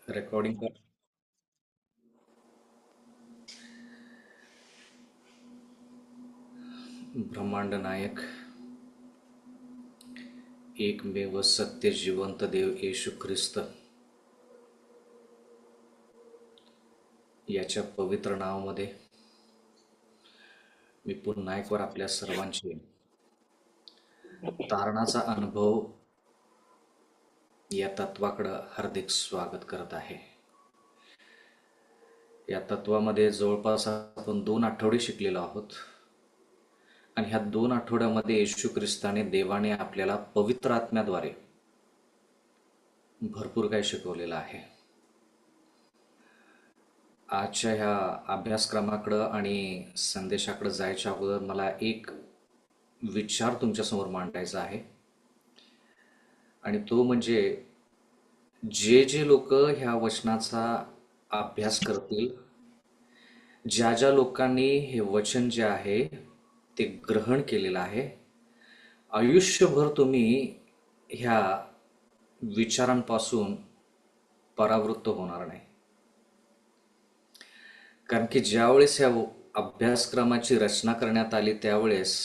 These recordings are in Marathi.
रेकॉर्डिंग कर. ब्रह्मांड नायक, एकमेव सत्य जिवंत देव येशू ख्रिस्त याच्या पवित्र नावामध्ये मी पुन्हा एकवार आपल्या सर्वांचे तारणाचा अनुभव या तत्वाकडं हार्दिक स्वागत करत आहे. या तत्वामध्ये जवळपास आपण 2 आठवडे शिकलेलो आहोत आणि ह्या 2 आठवड्यामध्ये येशू ख्रिस्ताने देवाने आपल्याला पवित्र आत्म्याद्वारे भरपूर काही शिकवलेलं आहे. आजच्या ह्या अभ्यासक्रमाकडं आणि संदेशाकडं जायच्या अगोदर मला एक विचार तुमच्यासमोर मांडायचा आहे आणि तो म्हणजे जे जे लोक ह्या वचनाचा अभ्यास करतील, ज्या ज्या लोकांनी हे वचन जे आहे ते ग्रहण केलेलं आहे, आयुष्यभर तुम्ही ह्या विचारांपासून परावृत्त होणार नाही. कारण की ज्यावेळेस ह्या अभ्यासक्रमाची रचना करण्यात आली त्यावेळेस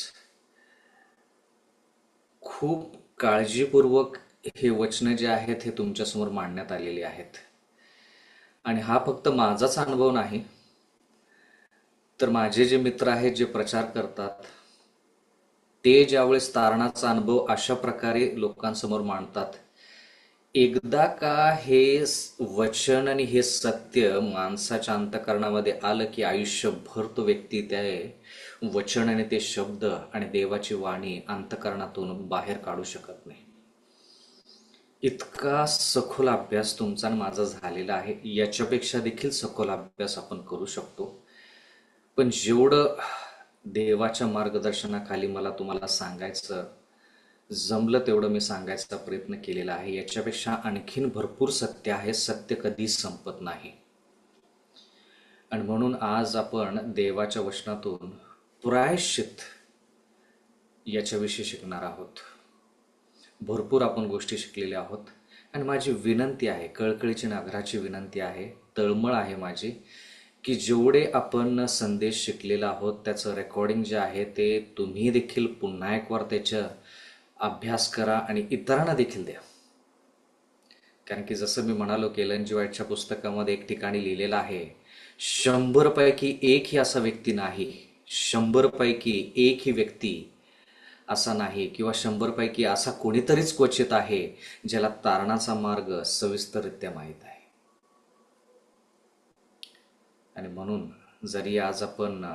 खूप काळजीपूर्वक हे वचनं जे आहेत हे तुमच्यासमोर मांडण्यात आलेली आहेत. आणि हा फक्त माझाच अनुभव नाही, तर माझे जे मित्र आहेत जे प्रचार करतात ते ज्यावेळेस तारणाचा अनुभव अशा प्रकारे लोकांसमोर मांडतात, एकदा का हे वचन आणि हे सत्य माणसाच्या अंतःकरणामध्ये आलं की आयुष्यभर तो व्यक्ती त्या वचन आणि ते शब्द आणि देवाची वाणी अंतःकरणातून बाहेर काढू शकत नाही. इतका सखोल अभ्यास तुमचा आणि माझा झालेला आहे. याच्यापेक्षा देखील सखोल अभ्यास आपण करू शकतो. पण जेवढं देवाच्या मार्गदर्शनाखाली मला तुम्हाला सांगायचं जमलं तेवढं मी सांगायचा प्रयत्न केलेला आहे. याच्यापेक्षा आणखीन भरपूर सत्य आहे. सत्य कधी संपत नाही. आणि म्हणून आज आपण देवाच्या वचनातून प्रायश्चित याच्याविषयी शिकणार आहोत. भरपूर आपण गोष्टी शिकलेल्या आहोत आणि माझी विनंती आहे, कळकळीची नागराची विनंती आहे, तळमळ आहे माझी, की जेवढे आपण संदेश शिकलेला आहोत त्याचं रेकॉर्डिंग जे आहे ते तुम्ही देखील पुन्हा एकवार त्याचं अभ्यास करा आणि इतरांना देखील द्या. कारण की जसं मी म्हणालो की एलन जी व्हाईटच्या पुस्तकामध्ये एक ठिकाणी लिहिलेलं आहे, 100 पैकी एक ही असा व्यक्ती नाही, 100 पैकी एक ही व्यक्ती असा नाही किंवा 100 पैकी असा कोणीतरीच क्वचित आहे ज्याला तारणाचा मार्ग सविस्तररित्या माहीत आहे. आणि म्हणून जरी आज आपण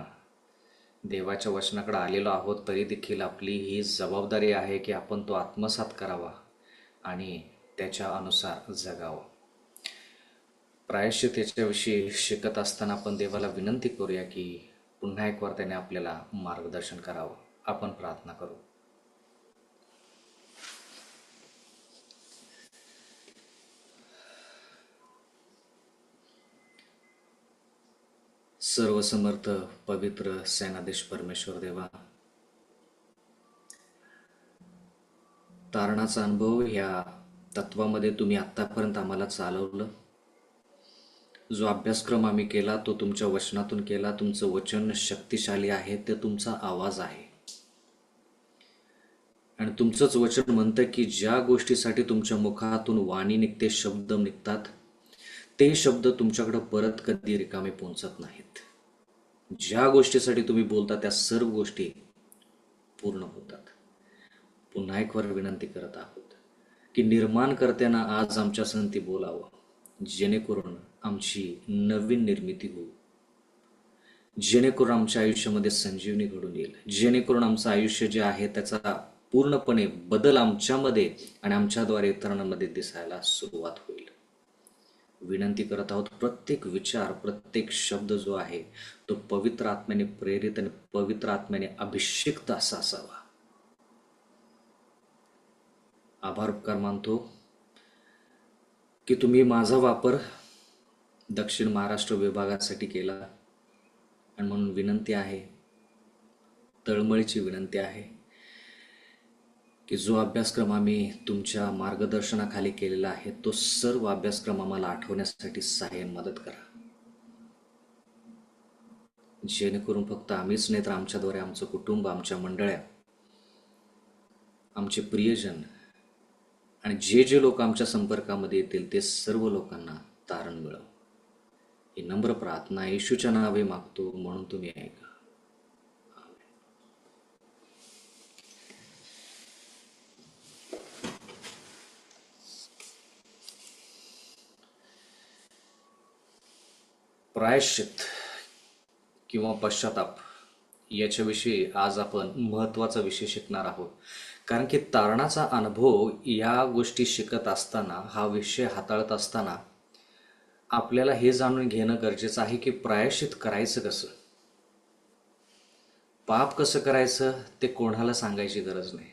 देवाच्या वचनाकडे आलेलो आहोत तरी देखील आपली ही जबाबदारी आहे की आपण तो आत्मसात करावा आणि त्याच्या अनुसार जगावं. प्रायश्चित याच्याविषयी शिकत असताना आपण देवाला विनंती करूया की पुन्हा एकवार त्याने आपल्याला मार्गदर्शन करावं. आपण प्रार्थना करू. सर्वसमर्थ पवित्र सेनाधीश परमेश्वर देवा, तारणाचा अनुभव ह्या तत्वामध्ये तुम्ही आत्तापर्यंत आम्हाला चालवलं. जो अभ्यासक्रम आम्ही केला तो तुमच्या वचनातून केला. तुमचं वचन शक्तिशाली आहे, ते तुमचा आवाज आहे आणि तुमचंच वचन म्हणतं की ज्या गोष्टीसाठी तुमच्या मुखातून वाणी निघते, शब्द निघतात, ते शब्द तुमच्याकडे परत कधी रिकामे पोहोचत नाहीत. ज्या गोष्टीसाठी तुम्ही बोलता त्या सर्व गोष्टी पूर्ण होतात. पुन्हा एक वर विनंती करत आहोत की निर्माण करताना आज आमच्या संगती बोलावं, जेणेकरून आमची नवीन निर्मिती होईल, जेणेकरून आमच्या आयुष्यामध्ये संजीवनी घडून येईल, जेणेकरून आमचं आयुष्य जे आहे त्याचा पूर्णपणे बदल आमच्यामध्ये आणि आमच्याद्वारे इतरांमध्ये दिसायला सुरुवात होईल. विनंती करत आहोत, प्रत्येक विचार, प्रत्येक शब्द जो आहे तो पवित्र आत्म्याने प्रेरित आणि पवित्र आत्म्याने अभिषिक्त असा असावा. आभार उपकार मानतो की तुम्ही माझा वापर दक्षिण महाराष्ट्र विभागासाठी केला आणि म्हणून विनंती आहे, तळमळीची विनंती आहे की जो अभ्यासक्रम आम्ही तुमच्या मार्गदर्शनाखाली केलेला आहे तो सर्व अभ्यासक्रम आम्हाला आठवण्यासाठी सहाय्य मदत करा, जेणेकरून फक्त आम्हीच नाही तर आमच्याद्वारे आमचं कुटुंब, आमच्या मंडळ्या, आमचे प्रियजन आणि जे जे लोक आमच्या संपर्कामध्ये येतील ते सर्व लोकांना तारण मिळव. ही नम्र प्रार्थना येशूच्या नावे मागतो, म्हणून तुम्ही ऐका. प्रायश्चित किंवा पश्चाताप याच्याविषयी आज आपण महत्त्वाचा विषय शिकणार आहोत. कारण की तारणाचा अनुभव या गोष्टी शिकत असताना, हा विषय हाताळत असताना आपल्याला हे जाणून घेणं गरजेचं आहे की प्रायश्चित करायचं कसं, पाप कसं करायचं ते कोणाला सांगायची गरज नाही,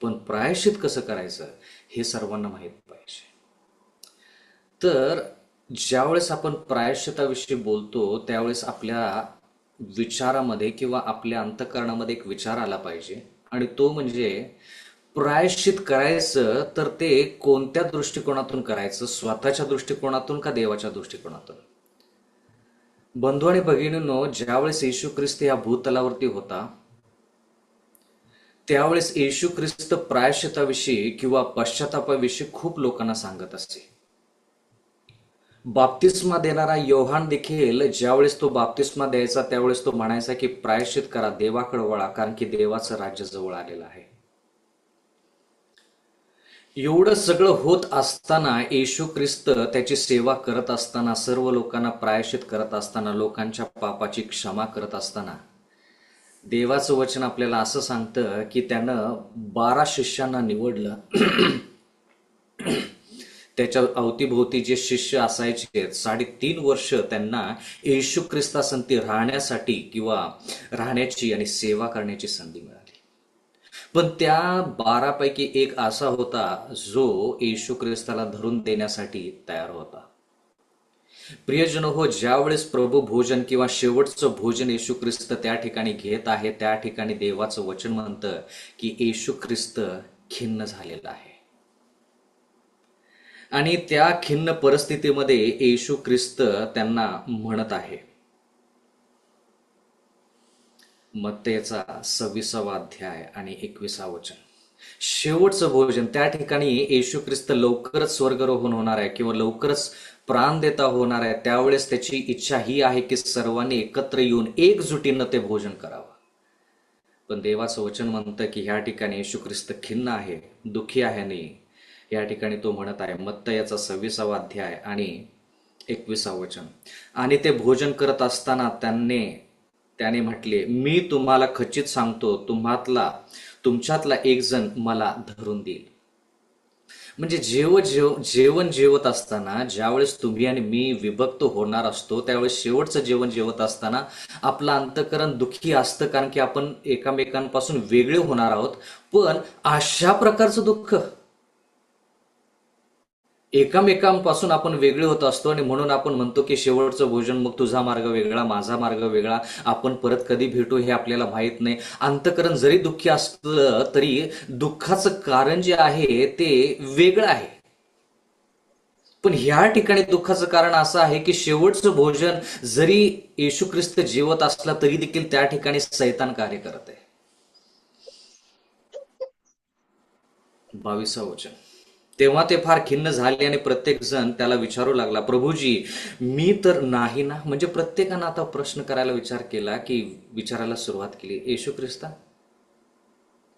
पण प्रायश्चित कसं करायचं हे सर्वांना माहीत पाहिजे. तर ज्यावेळेस आपण प्रायश्चिताविषयी बोलतो त्यावेळेस आपल्या विचारामध्ये किंवा आपल्या अंतःकरणामध्ये एक विचार आला पाहिजे, आणि तो म्हणजे प्रायश्चित करायचं तर ते कोणत्या दृष्टिकोनातून करायचं, स्वतःच्या दृष्टिकोनातून का देवाच्या दृष्टिकोनातून. बंधू आणि भगिनींनो, ज्यावेळेस येशू ख्रिस्त या भूतलावरती होता त्यावेळेस येशू ख्रिस्त प्रायश्चिताविषयी किंवा पश्चातापाविषयी खूप लोकांना सांगत असे. बाप्तिस्मा देणारा योहान देखील ज्यावेळेस तो बाप्तिस्मा द्यायचा त्यावेळेस तो म्हणायचा की प्रायश्चित करा, देवाकडे वळा, कारण की देवाचं राज्य जवळ आलेलं आहे. एवढं सगळं होत असताना येशू ख्रिस्त त्याची सेवा करत असताना, सर्व लोकांना प्रायश्चित करत असताना, लोकांच्या पापाची क्षमा करत असताना, देवाचं वचन आपल्याला असं सांगतं की त्यानं 12 शिष्यांना निवडलं. त्याच्या अवतीभोवती जे शिष्य असायचे 3.5 वर्ष त्यांना येशू ख्रिस्तासंती राहण्यासाठी किंवा राहण्याची आणि सेवा करण्याची संधी मिळाली. पण त्या 12 पैकी एक असा होता जो येशू ख्रिस्ताला धरून देण्यासाठी तयार होता. प्रियजन हो, ज्यावेळेस प्रभू भोजन किंवा शेवटचं भोजन येशू ख्रिस्त त्या ठिकाणी घेत आहे, त्या ठिकाणी देवाचं वचन म्हणतं की येशू ख्रिस्त खिन्न झालेला आहे. आणि त्या खिन्न परिस्थितीमध्ये येशू ख्रिस्त त्यांना म्हणत आहे, मत्तेचा 26 अध्याय आणि 21 वचन, शेवटचं भोजन. त्या ठिकाणी येशू ख्रिस्त लवकरच स्वर्गारोहण होणार आहे किंवा लवकरच प्राण देता होणार आहे. त्यावेळेस त्याची इच्छा ही आहे की सर्वांनी एकत्र येऊन एकजुटीनं ते भोजन करावं. पण देवाचं वचन म्हणतं की ह्या ठिकाणी येशू ख्रिस्त खिन्न आहे, दुःखी आहे. आणि या ठिकाणी तो म्हणत आहे, मत्तयाचा 26 अध्याय आणि 21 वचन, आणि ते भोजन करत असताना त्याने म्हटले, मी तुम्हाला खचित सांगतो, तुमच्यातला एक जण मला धरून देईल. म्हणजे जेवण जेवत असताना ज्यावेळेस तुम्ही आणि मी विभक्त होणार असतो त्यावेळेस शेवटचं जेवण जेवत असताना आपलं अंतःकरण दुःखी असतं, कारण की आपण एकामेकांपासून वेगळे होणार आहोत. पण अशा प्रकारचं दुःख, एकामेकांपासून आपण वेगळे होत असतो आणि म्हणून आपण म्हणतो की शेवटचं भोजन, मग तुझा मार्ग वेगळा, माझा मार्ग वेगळा, आपण परत कधी भेटू हे आपल्याला माहित नाही. अंतःकरण जरी दुःखी असलं तरी दुःखाचं कारण जे आहे ते वेगळं आहे. पण ह्या ठिकाणी दुःखाचं कारण असं आहे की शेवटचं भोजन जरी येशू ख्रिस्त जेवत असला तरी देखील त्या ठिकाणी सैतान कार्य करत आहे. 22 वचन, तेव्हा ते फार खिन्न झाले आणि प्रत्येक जण त्याला विचारू लागला, प्रभूजी मी तर नाही ना. म्हणजे प्रत्येकानं आता प्रश्न करायला विचारायला सुरुवात केली, येशू ख्रिस्ता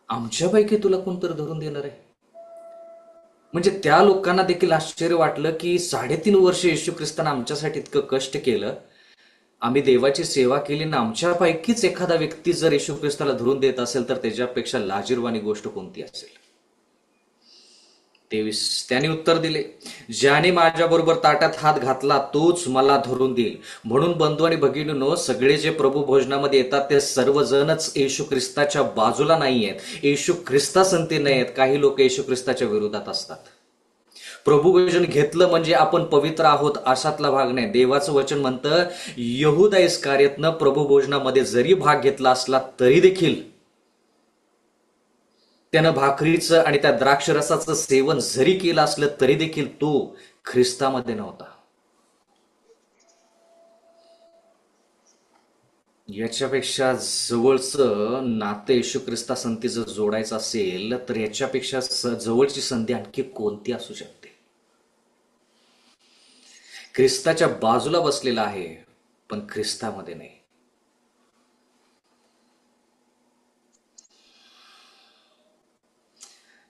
आमच्यापैकी तुला कोणतरी धरून देणार आहे. म्हणजे त्या लोकांना देखील आश्चर्य वाटलं की 3.5 वर्ष येशू ख्रिस्तानं आमच्यासाठी इतकं कष्ट केलं, आम्ही देवाची सेवा केली ना, आमच्यापैकीच एखादा व्यक्ती जर येशू ख्रिस्ताला धरून देत असेल तर त्याच्यापेक्षा लाजिरवाणी गोष्ट कोणती असेल. 23, त्याने उत्तर दिले, ज्याने माझ्याबरोबर ताटात हात घातला तोच मला धरून देईल. म्हणून बंधू आणि भगिनींनो, सगळे जे प्रभू भोजनामध्ये येतात ते सर्वजणच येशू ख्रिस्ताच्या बाजूला नाही आहेत, येशू ख्रिस्तासंती नाही आहेत. काही लोक येशू ख्रिस्ताच्या विरोधात असतात. प्रभू भोजन घेतलं म्हणजे आपण पवित्र आहोत अशातला भाग नाही. देवाचं वचन म्हणतं, यहूदा इस्कारियोतनं प्रभू भोजनामध्ये जरी भाग घेतला असला तरी देखील त्यानं भाकरीचं आणि त्या द्राक्षरसाचं सेवन जरी केलं असलं तरी देखील तो ख्रिस्तामध्ये नव्हता. याच्यापेक्षा जवळचं नातं येशू ख्रिस्ता संतीचं जोडायचं असेल तर याच्यापेक्षा जवळची संधी आणखी कोणती असू शकते? ख्रिस्ताच्या बाजूला बसलेला आहे पण ख्रिस्तामध्ये नाही.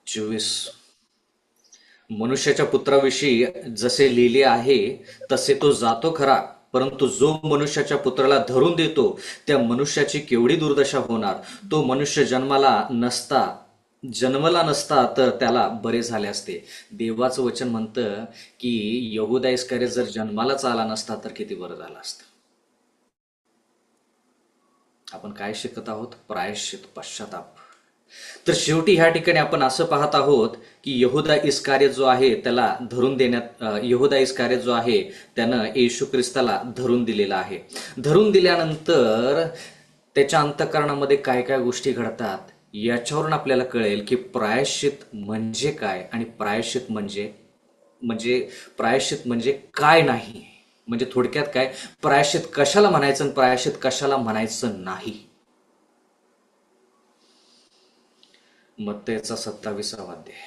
24. मनुष्याच्या पुत्राविषयी जसे लिहिले आहे तसे तो जातो खरा, परंतु जो मनुष्याच्या पुत्राला धरून देतो त्या मनुष्याची केवढी दुर्दशा होणार. तो मनुष्य जन्मला नसता तर त्याला बरे झाले असते. देवाचं वचन म्हणतं की यहूदा इस्करियोत जर जन्मालाच आला नसता तर किती बरं झालं असतं. आपण काय शिकत आहोत? प्रायश्चित, पश्चाताप. तर शेवटी ह्या ठिकाणी आपण असं पाहत आहोत की यहूदा इस्करियोत जो आहे त्याला धरून देण्यात यहूदा इस्करियोत जो आहे त्यानं येशू ख्रिस्ताला धरून दिलेला आहे. धरून दिल्यानंतर त्याच्या अंतःकरणामध्ये काय काय गोष्टी घडतात याच्यावरून आपल्याला कळेल की प्रायश्चित म्हणजे काय आणि प्रायश्चित म्हणजे म्हणजे प्रायश्चित म्हणजे काय नाही. म्हणजे थोडक्यात काय, प्रायश्चित कशाला म्हणायचं आणि प्रायश्चित कशाला म्हणायचं नाही. मत्तेचा 27वा अध्याय.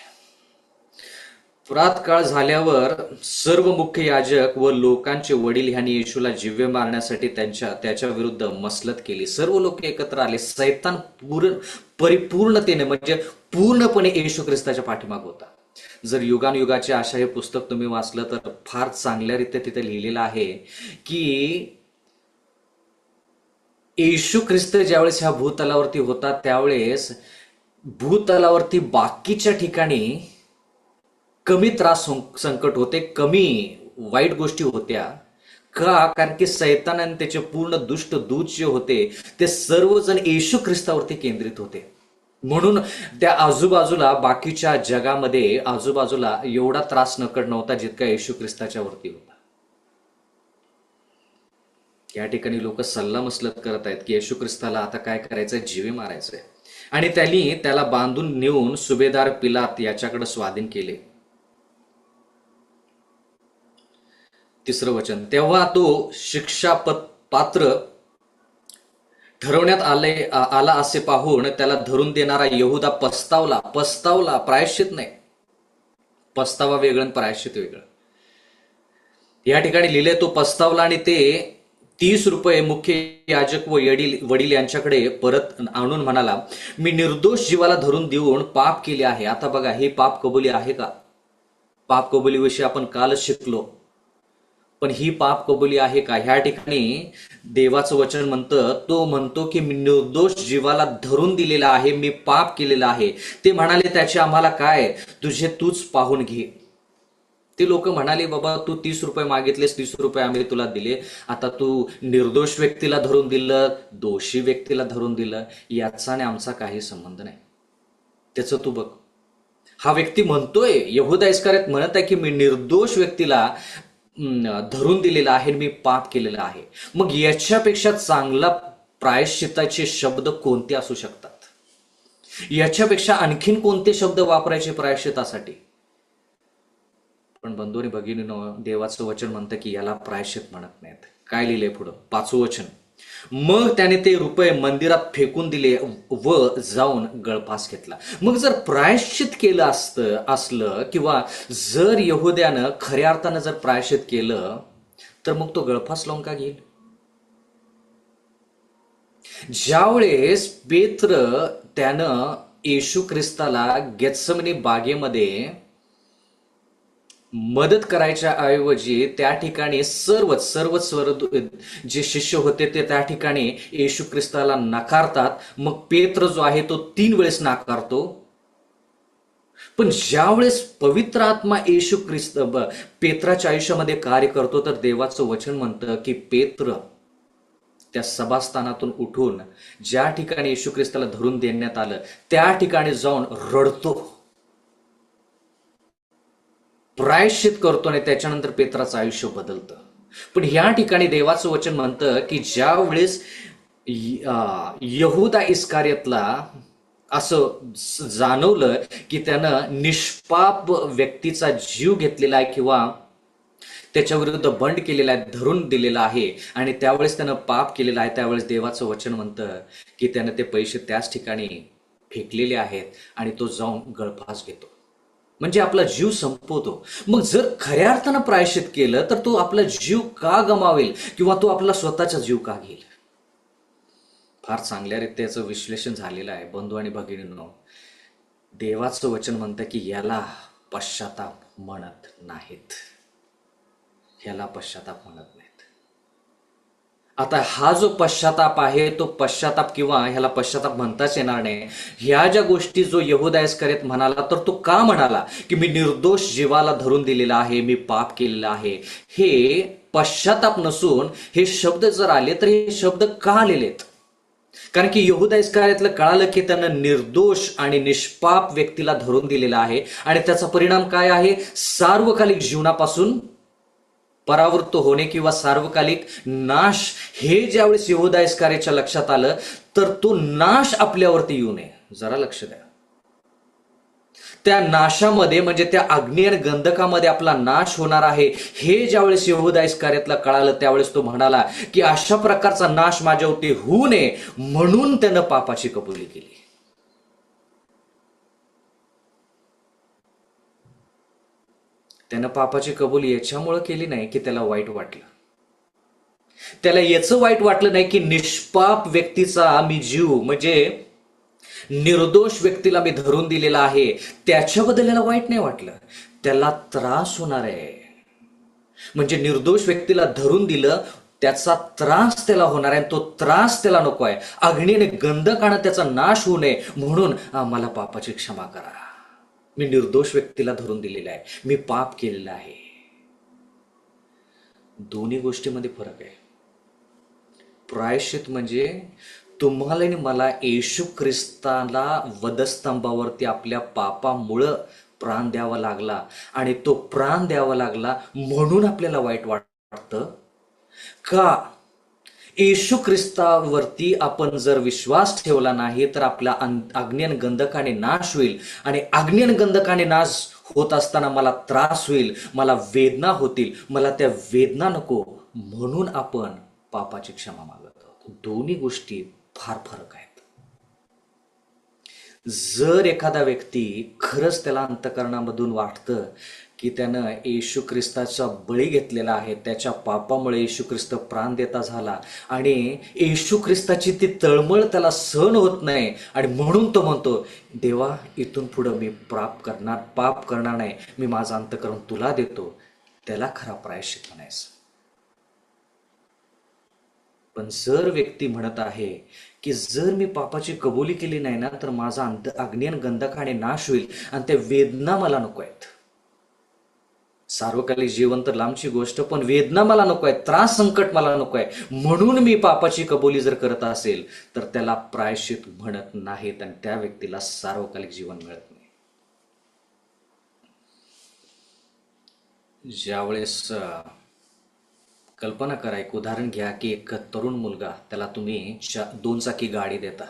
प्रातकाळ झाल्यावर सर्व मुख्य याजक व लोकांचे वडील ह्यांनी येशूला जिवे मारण्यासाठी त्याच्या विरुद्ध मसलत केली. सर्व लोक एकत्र आले. सैतान परिपूर्णतेने म्हणजे पूर्णपणे येशू ख्रिस्ताच्या पाठीमाग होता. जर युगानुयुगाची आशा हे पुस्तक तुम्ही वाचलं तर फार चांगल्यारीत्या तिथे लिहिलेलं आहे की येशू ख्रिस्त ज्यावेळेस ह्या भूतलावरती होता त्यावेळेस भूतलावरती बाकीच्या ठिकाणी कमी त्रास संकट होते, कमी वाईट गोष्टी होत्या. का? कारण की सैतान आणि त्याचे पूर्ण दुष्ट दूत जे होते ते सर्वजण येशू ख्रिस्तावरती केंद्रित होते. म्हणून त्या आजूबाजूला बाकीच्या जगामध्ये आजूबाजूला एवढा त्रास नकट नव्हता जितका येशू ख्रिस्ताच्या वरती होता. या ठिकाणी लोक सल्लामसलत करत आहेत की येशू ख्रिस्ताला आता काय करायचंय? जिवे मारायचंय. आणि त्यांनी त्याला बांधून नेऊन सुभेदार पिलात याच्याकडे स्वाधीन केले. 3रं वचन. तेव्हा तो शिक्षा पात्र ठरवण्यात आला असे पाहून त्याला धरून देणारा यहूदा पस्तावला. प्रायश्चित नाही. पस्तावा वेगळं आणि प्रायश्चित वेगळं. या ठिकाणी लिहिले तो पस्तावला आणि ते 30 रुपये मुख्य याजक व वडील यांच्याकडे परत आणून म्हणाला, मी निर्दोष जीवाला धरून देऊन पाप केले आहे. आता बघा, हे पाप कबुली आहे का? पाप कबुलीविषयी आपण कालच शिकलो, पण ही पाप कबुली आहे का? ह्या ठिकाणी देवाचं वचन तो म्हणतो की मी निर्दोष जीवाला धरून दिलेला आहे, मी पाप केलेला आहे. ते म्हणाले त्याचे आम्हाला काय, तुझे तूच पाहून घे. ते लोक म्हणाले, बाबा तू 30 रुपये मागितलेस, 30 रुपये आम्ही तुला दिले, आता तू निर्दोष व्यक्तीला धरून दिलं, दोषी व्यक्तीला धरून दिलं, याचा आणि आमचा काही संबंध नाही, त्याचं तू बघ. हा व्यक्ती म्हणतोय, यहूदा इस्करियोत म्हणत आहे की मी निर्दोष व्यक्तीला धरून दिलेला आहे, मी पाप केलेला आहे. मग याच्यापेक्षा चांगला प्रायश्चिताचे शब्द कोणते असू शकतात? याच्यापेक्षा आणखीन कोणते शब्द वापरायचे प्रायश्चितासाठी? पण बंधू आणि भगिनीनो, देवाचं वचन म्हणतं की याला प्रायश्चित म्हणत नाहीत. काय लिहिलंय पुढं? 5वं वचन. मग त्याने ते रुपये मंदिरात फेकून दिले व जाऊन गळफास घेतला. मग जर प्रायश्चित केलं असलं किंवा जर यहूद्यानं खऱ्या अर्थानं जर प्रायश्चित केलं तर मग तो गळफास लावून का घेईल? ज्यावेळेस पेत्र त्यानं येशू ख्रिस्ताला गेत्सेमनी बागेमध्ये मदत करायच्या ऐवजी त्या ठिकाणी सर्वच जे शिष्य होते ते त्या ठिकाणी येशू ख्रिस्ताला नकारतात. मग पेत्र जो आहे तो 3 वेळेस नाकारतो. पण ज्यावेळेस पवित्र आत्मा येशू ख्रिस्त पेत्राच्या आयुष्यामध्ये कार्य करतो तर देवाचं वचन म्हणतं की पेत्र त्या सभास्थानातून उठून ज्या ठिकाणी येशू ख्रिस्ताला धरून देण्यात आलं त्या ठिकाणी जाऊन रडतो, प्रायश्चित करतो आणि त्याच्यानंतर पेत्राचं आयुष्य बदलतं. पण ह्या ठिकाणी देवाचं वचन म्हणतं की ज्या वेळेस यहूदा इस्करियोतला असं जाणवलं की त्यानं निष्पाप व्यक्तीचा जीव घेतलेला आहे किंवा त्याच्या विरुद्ध बंड केलेला आहे, धरून दिलेला आहे, आणि त्यावेळेस त्यानं पाप केलेलं आहे. त्यावेळेस देवाचं वचन म्हणतं की त्यानं ते पैसे त्याच ठिकाणी फेकलेले आहेत आणि तो जाऊन गळफास घेतो, म्हणजे आपला जीव संपवतो. मग जर खऱ्या अर्थानं प्रायश्चित केलं तर तो आपला जीव का गमावेल किंवा तो आपला स्वतःचा जीव का घेईल? फार चांगल्यारीत्या याचं विश्लेषण झालेलं आहे बंधू आणि भगिनींनो. देवाचं वचन म्हणतं की याला पश्चाताप म्हणत नाहीत, ह्याला पश्चाताप म्हणत नाहीत. आता हा जो पश्चाताप आहे तो पश्चाताप किंवा ह्याला पश्चाताप म्हणताच येणार नाही. ह्या ज्या गोष्टी जो यहूदा इस्करियोत म्हणाला, तर तो का म्हणाला की मी निर्दोष जीवाला धरून दिलेला आहे, मी पाप केलेला आहे, हे पश्चाताप नसून हे शब्द जर आले तर हे शब्द का आलेलेत? कारण की यहूदा इस्करियोतला कळालं की त्यानं निर्दोष आणि निष्पाप व्यक्तीला धरून दिलेला आहे आणि त्याचा परिणाम काय आहे? सार्वकालिक जीवनापासून परावृत्त होणे किंवा सार्वकालिक नाश. हे ज्यावेळेस यहूदा इस्करियोतच्या लक्षात आलं तर तो नाश आपल्यावरती येऊ नये. जरा लक्ष द्या, त्या नाशामध्ये म्हणजे त्या अग्नी आणि गंधकामध्ये आपला नाश होणार आहे हे ज्यावेळेस यहूदा इस्करियोतला कळालं त्यावेळेस तो म्हणाला की अशा प्रकारचा नाश माझ्यावरती होऊ नये, म्हणून त्यानं पापाची कबुली केली. त्यानं पापाची कबुली याच्यामुळे केली नाही की त्याला वाईट वाटलं, त्याला याचं वाईट वाटलं नाही की निष्पाप व्यक्तीचा मी जीव म्हणजे निर्दोष व्यक्तीला मी धरून दिलेला आहे, त्याच्याबद्दल याला वाईट नाही वाटलं. त्याला त्रास होणार आहे, म्हणजे निर्दोष व्यक्तीला धरून दिलं, त्याचा त्रास त्याला होणार आहे, तो त्रास त्याला नको आहे. अग्नीने गंधकानं त्याचा नाश होऊ नये म्हणून मला पापाची क्षमा करा, मी निर्दोष व्यक्तीला धरून दिलेला आहे, मी पाप केलेलं आहे. दोन्ही गोष्टीमध्ये फरक आहे. प्रायश्चित म्हणजे तुम्हाला आणि मला येशू ख्रिस्ताला वधस्तंभावरती आपल्या पापामुळं प्राण द्यावा लागला, आणि तो प्राण द्यावा लागला म्हणून आपल्याला वाईट वाटतं का? येशू ख्रिस्तावरती आपण जर विश्वास ठेवला नाही तर आपला अग्नी आणि गंधकाने नाश होईल, आणि अग्नी आणि गंधकाने नाश होत असताना मला त्रास होईल, मला वेदना होतील, मला त्या वेदना नको म्हणून आपण पापाची क्षमा मागत आहोत. दोन्ही गोष्टी फार फरक आहेत. जर एखादा व्यक्ती खरंच त्याला अंतःकरणामधून वाटतं की त्यानं येशू ख्रिस्ताचा बळी घेतलेला आहे, त्याच्या पापामुळे येशू ख्रिस्त प्राण देता झाला आणि येशू ख्रिस्ताची ती तळमळ त्याला सहन होत नाही, आणि म्हणून तो म्हणतो देवा इथून पुढं मी पाप करणार नाही, मी माझं अंतःकरण तुला देतो, त्याला खरा प्रायश्चित म्हणायचं. पण जर व्यक्ती म्हणत आहे की जर मी पापाची कबुली केली नाही ना तर माझा अग्नी आणि गंधकाने नाश होईल आणि त्या वेदना मला नको आहेत, सार्वकालिक जीवन तर लांबची गोष्ट, पण वेदना मला नको आहे, त्रास संकट मला नको आहे, म्हणून मी पापाची कबुली जर करत असेल तर त्याला प्रायश्चित म्हणत नाहीत आणि त्या व्यक्तीला सार्वकालिक जीवन मिळत नाही. ज्यावेळेस कल्पना करा, एक उदाहरण घ्या की एक तरुण मुलगा, त्याला तुम्ही 2 चाकी गाडी देता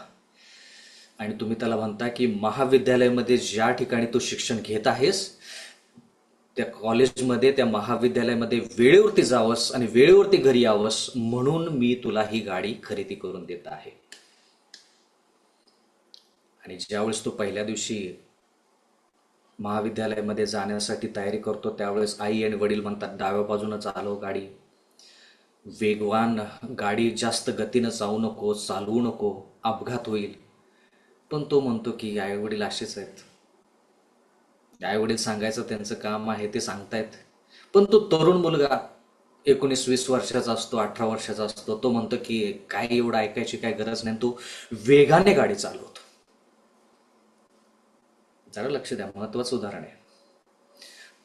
आणि तुम्ही त्याला म्हणता की महाविद्यालयामध्ये ज्या ठिकाणी तू शिक्षण घेत आहेस त्या कॉलेजमध्ये, त्या महाविद्यालयामध्ये वेळेवरती जावंस आणि वेळेवरती घरी यावंस म्हणून मी तुला ही गाडी खरेदी करून देत आहे. आणि ज्यावेळेस तो पहिल्या दिवशी महाविद्यालयामध्ये जाण्यासाठी तयारी करतो त्यावेळेस आई आणि वडील म्हणतात डाव्या बाजूनं चालव गाडी, वेगवान गाडी, जास्त गतीनं जाऊ नको, चालवू नको, अपघात होईल. पण तो म्हणतो की आई वडील असेच आहेत, आई वडील सांगायचं त्यांचं काम आहे, ते सांगतायत. पण तो तरुण मुलगा 19-20 वर्षाचा असतो, 18 वर्षाचा असतो, तो म्हणतो की काय एवढं ऐकायची काय गरज नाही, तो वेगाने गाडी चालवतो. जरा लक्ष द्या, महत्वाचं उदाहरण आहे.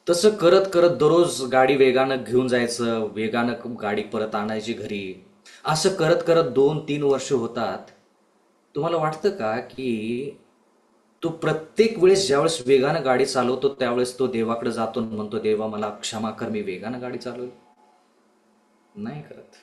तसं करत करत दररोज गाडी वेगानं घेऊन जायचं, वेगानं गाडी परत आणायची घरी, असं करत करत 2-3 वर्ष होतात. तुम्हाला वाटतं का की तो प्रत्येक वेळेस ज्यावेळेस वेगानं गाडी चालवतो त्यावेळेस तो देवाकडे जातो आणि म्हणतो देवा मला क्षमा कर, मी वेगानं गाडी चालवली? नाही करत.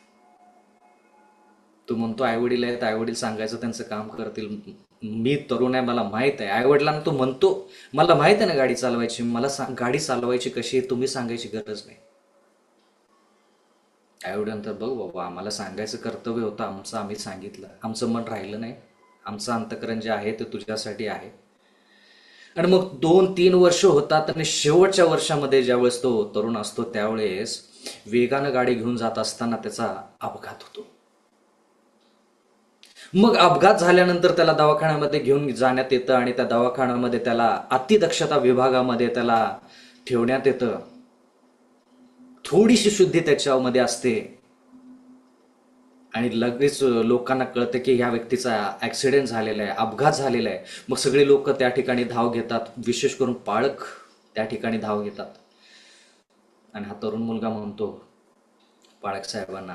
तो म्हणतो आई वडील आहेत, आई वडील सांगायचं त्यांचं काम करतील, मी तरुण आहे, मला माहित आहे. आईवडिलांना तो म्हणतो, मला माहित आहे ना गाडी चालवायची, मला सांग गाडी चालवायची कशी आहे, तुम्ही सांगायची गरज नाही. आईवडिलांतर बघ बाबा, आम्हाला सांगायचं कर्तव्य होतं आमचं, आम्ही सांगितलं, आमचं मन राहिलं नाही, आमचं अंतकरण जे आहे ते तुझ्यासाठी आहे. आणि मग 2-3 वर्ष होतात आणि शेवटच्या वर्षामध्ये ज्यावेळेस तो तरुण असतो त्यावेळेस वेगानं गाडी घेऊन जात असताना त्याचा अपघात होतो. मग अपघात झाल्यानंतर त्याला दवाखान्यामध्ये घेऊन जाण्यात येतं आणि त्या दवाखान्यामध्ये त्याला अतिदक्षता विभागामध्ये त्याला ठेवण्यात येतं. थोडीशी शुद्धी त्याच्यामध्ये असते आणि लगेच लोकांना कळतं की ह्या व्यक्तीचा ऍक्सिडेंट झालेला आहे, अपघात झालेला आहे. मग सगळे लोक त्या ठिकाणी धाव घेतात, विशेष करून पालक त्या ठिकाणी धाव घेतात. आणि हा तरुण मुलगा म्हणतो पाळक साहेबांना,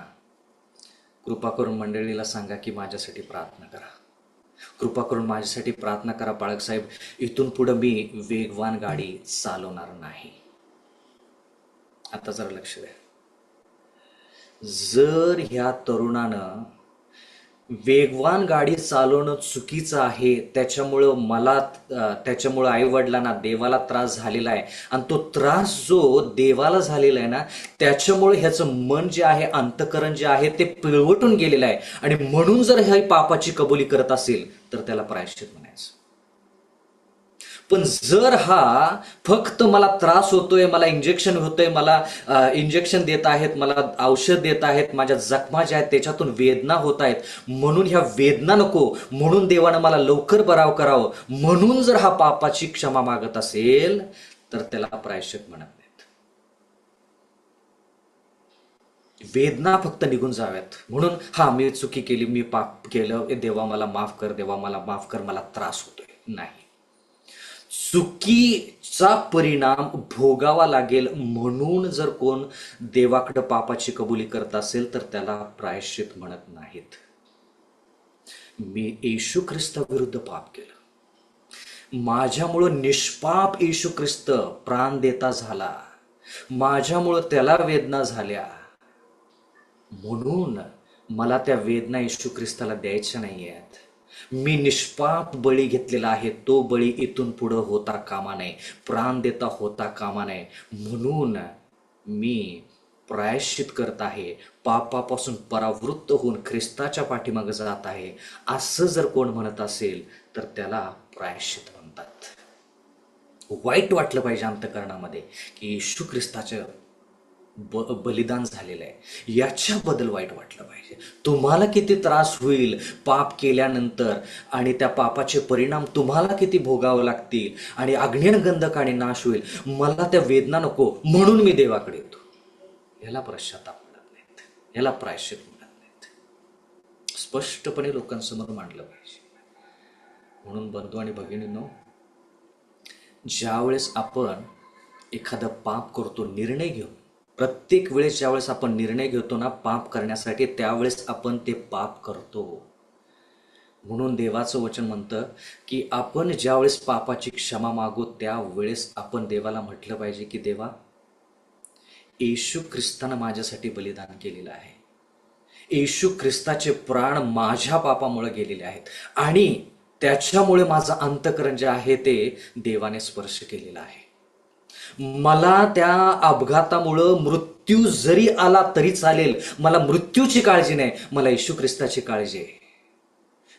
कृपा करून मंडळीला सांगा की माझ्यासाठी प्रार्थना करा, कृपा करून माझ्यासाठी प्रार्थना करा पाळक साहेब, इथून पुढे मी वेगवान गाडी चालवणार नाही. आता जरा लक्ष द्या. जर ह्या तरुणानं वेगवान गाडी चालवणं चुकीचं आहे, त्याच्यामुळं आई वडिलांना, देवाला त्रास झालेला आहे, आणि तो त्रास जो देवाला झालेला आहे ना, त्याच्यामुळे ह्याचं मन जे आहे, अंतकरण जे आहे ते पिळवटून गेलेलं आहे, आणि म्हणून जर ह्या पापाची कबुली करत असेल तर त्याला प्रायश्चित म्हणायचं. पण जर हा फक्त मला त्रास होतोय, मला इंजेक्शन होतोय, मला इंजेक्शन देत आहेत, मला औषध देत आहेत, माझ्या जखमा ज्या आहेत त्याच्यातून वेदना होत आहेत, म्हणून ह्या वेदना नको, म्हणून देवानं मला लवकर बराव करावं, म्हणून जर हा पापाची क्षमा मागत असेल तर त्याला प्रायश्चित म्हणत नाहीत. वेदना फक्त निघून जाव्यात म्हणून, हा मी चुकी केली, मी पाप केलं, देवा मला माफ कर, देवा मला माफ कर, मला त्रास होतोय, नाही. चुकीचा परिणाम भोगावा लागेल म्हणून जर कोण देवाकडे पापाची कबुली करत असेल तर त्याला प्रायश्चित म्हणत नाहीत. मी येशू ख्रिस्ताविरुद्ध पाप केलं, माझ्यामुळं निष्पाप येशू ख्रिस्त प्राण देता झाला, माझ्यामुळं त्याला वेदना झाल्या, म्हणून मला त्या वेदना येशू ख्रिस्ताला द्यायच्या नाही आहेत. मी निष्पाप बळी घेतलेला आहे, तो बळी इथून पुढं होता कामा नये, प्राण देता होता कामा नये, म्हणून मी प्रायश्चित करत आहे, पापापासून परावृत्त होऊन ख्रिस्ताच्या पाठीमागे जात आहे, असं जर कोण म्हणत असेल तर त्याला प्रायश्चित म्हणतात. वाईट वाटलं पाहिजे अंतकरणामध्ये की येशू ख्रिस्ताचं बलिदान झालेलं आहे, याच्याबद्दल वाईट वाटलं पाहिजे. तुम्हाला किती त्रास होईल पाप केल्यानंतर, आणि त्या पापाचे परिणाम तुम्हाला किती भोगावे लागतील, आणि अग्निन गंधकाने नाश होईल, मला त्या वेदना नको म्हणून मी देवाकडे येतो, याला पश्चाताप म्हणत नाहीत, याला प्रायश्चित म्हणत नाहीत. स्पष्टपणे लोकांसमोर मांडलं पाहिजे. म्हणून बंधू आणि भगिनींनो, ज्यावेळेस आपण एखादं पाप करतो, निर्णय घेऊन, प्रत्येक वेळेस ज्यावेळेस आपण निर्णय घेतो ना पाप करण्यासाठी, त्यावेळेस आपण ते पाप करतो. म्हणून देवाचं वचन म्हणतं की आपण ज्यावेळेस पापाची क्षमा मागू त्यावेळेस आपण देवाला म्हटलं पाहिजे की देवा, येशू ख्रिस्तानं माझ्यासाठी बलिदान केलेलं आहे, येशू ख्रिस्ताचे प्राण माझ्या पापामुळे गेलेले आहेत, आणि त्याच्यामुळे माझं अंतकरण जे आहे ते देवाने स्पर्श केलेला आहे. मला त्या अपघातामुळं मृत्यू जरी आला तरी चालेल, मला मृत्यूची काळजी नाही, मला येशू ख्रिस्ताची काळजी आहे.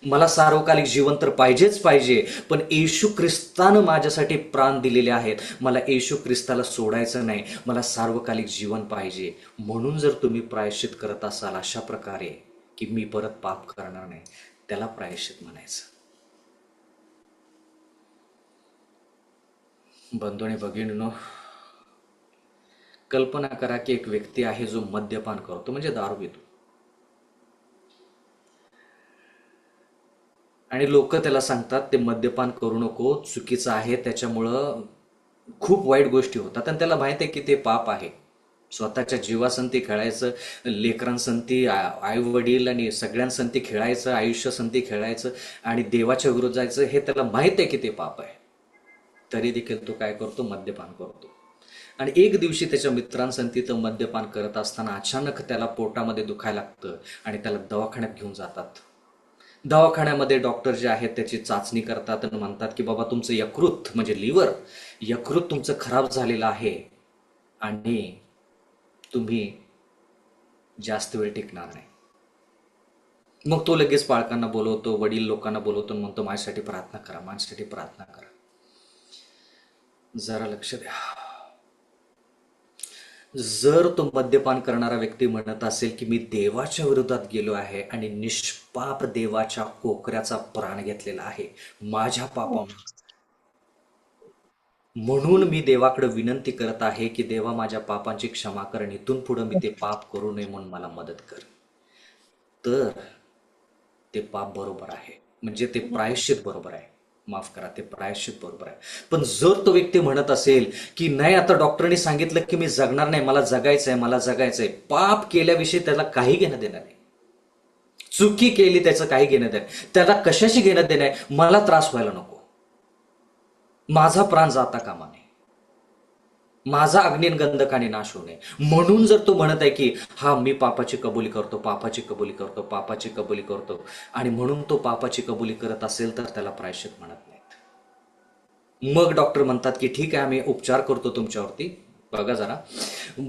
मला सार्वकालिक जीवन तर पाहिजेच पाहिजे, पण येशू ख्रिस्तानं माझ्यासाठी प्राण दिलेले आहेत, मला येशू ख्रिस्ताला सोडायचं नाही, मला सार्वकालिक जीवन पाहिजे. म्हणून जर तुम्ही प्रायश्चित करत असाल अशा प्रकारे की मी परत पाप करणार नाही, त्याला प्रायश्चित म्हणायचं. बंधू आणि भगिनींनो, कल्पना करा की एक व्यक्ती आहे जो मद्यपान करतो, म्हणजे दारू पितो, आणि लोक त्याला सांगतात ते मद्यपान करू नको, चुकीचं आहे, त्याच्यामुळं खूप वाईट गोष्टी होतात, आणि त्याला माहित आहे की ते पाप आहे. स्वतःच्या जीवासंती खेळायचं, लेकरांसंती, आई वडील आणि सगळ्यांसंती खेळायचं, आयुष्यासंती खेळायचं, आणि देवाच्या विरोधात जायचं, हे त्याला माहित आहे की ते पाप आहे. तरी देखील तो काय करतो, मद्यपान करतो. आणि एक दिवशी त्याच्या मित्रांसंती तो मद्यपान करत असताना अचानक त्याला पोटामध्ये दुखायला लागतं आणि त्याला दवाखान्यात घेऊन जातात. दवाखान्यामध्ये डॉक्टर जे आहेत त्याची चाचणी करतात आणि म्हणतात की बाबा तुमचं यकृत म्हणजे लिव्हर, यकृत तुमचं खराब झालेलं आहे आणि तुम्ही जास्त वेळ टिकणार नाही. मग तो लगेच पालकांना बोलवतो, वडील लोकांना बोलवतो आणि म्हणतो माझ्यासाठी प्रार्थना करा, माझ्यासाठी प्रार्थना करा. जरा लक्ष द्या. जर तो मद्यपान करणारा व्यक्ती म्हणत असेल की मी देवाच्या विरोधात गेलो आहे आणि निष्पाप देवाच्या कोकऱ्याचा प्राण घेतलेला आहे माझ्या पापामुळे, म्हणून मी देवाकडे विनंती करत आहे की देवा माझ्या पापांची क्षमा कर आणि इथून पुढे मी ते पाप करू नये म्हणून मला मदत कर, तर ते पाप बरोबर आहे, म्हणजे ते प्रायश्चित बरोबर आहे. माफ करा, ते प्रायश्चित बरोबर आहे. पण जर तो व्यक्ती म्हणत असेल की नाही आता डॉक्टरने सांगितलं की मी जगणार नाही, मला जगायचंय, मला जगायचंय, पाप केल्याविषयी त्याला काही घेणं देणं नाही, चुकी केली त्याचं काही घेणं देणं, त्याला कशाशी घेणं देणं आहे, मला त्रास व्हायला नको, माझा प्राण जाता कामा नये, माझा अग्नीन गंधकाने नाश होऊ नये, म्हणून जर तो म्हणत आहे की हा मी पापाची कबुली करतो, पापाची कबुली करतो, पापाची कबुली करतो, आणि म्हणून तो पापाची कबुली करत असेल तर त्याला प्रायश्चित म्हणत नाहीत. मग डॉक्टर म्हणतात की ठीक आहे आम्ही उपचार करतो तुमच्यावरती, बघा जरा,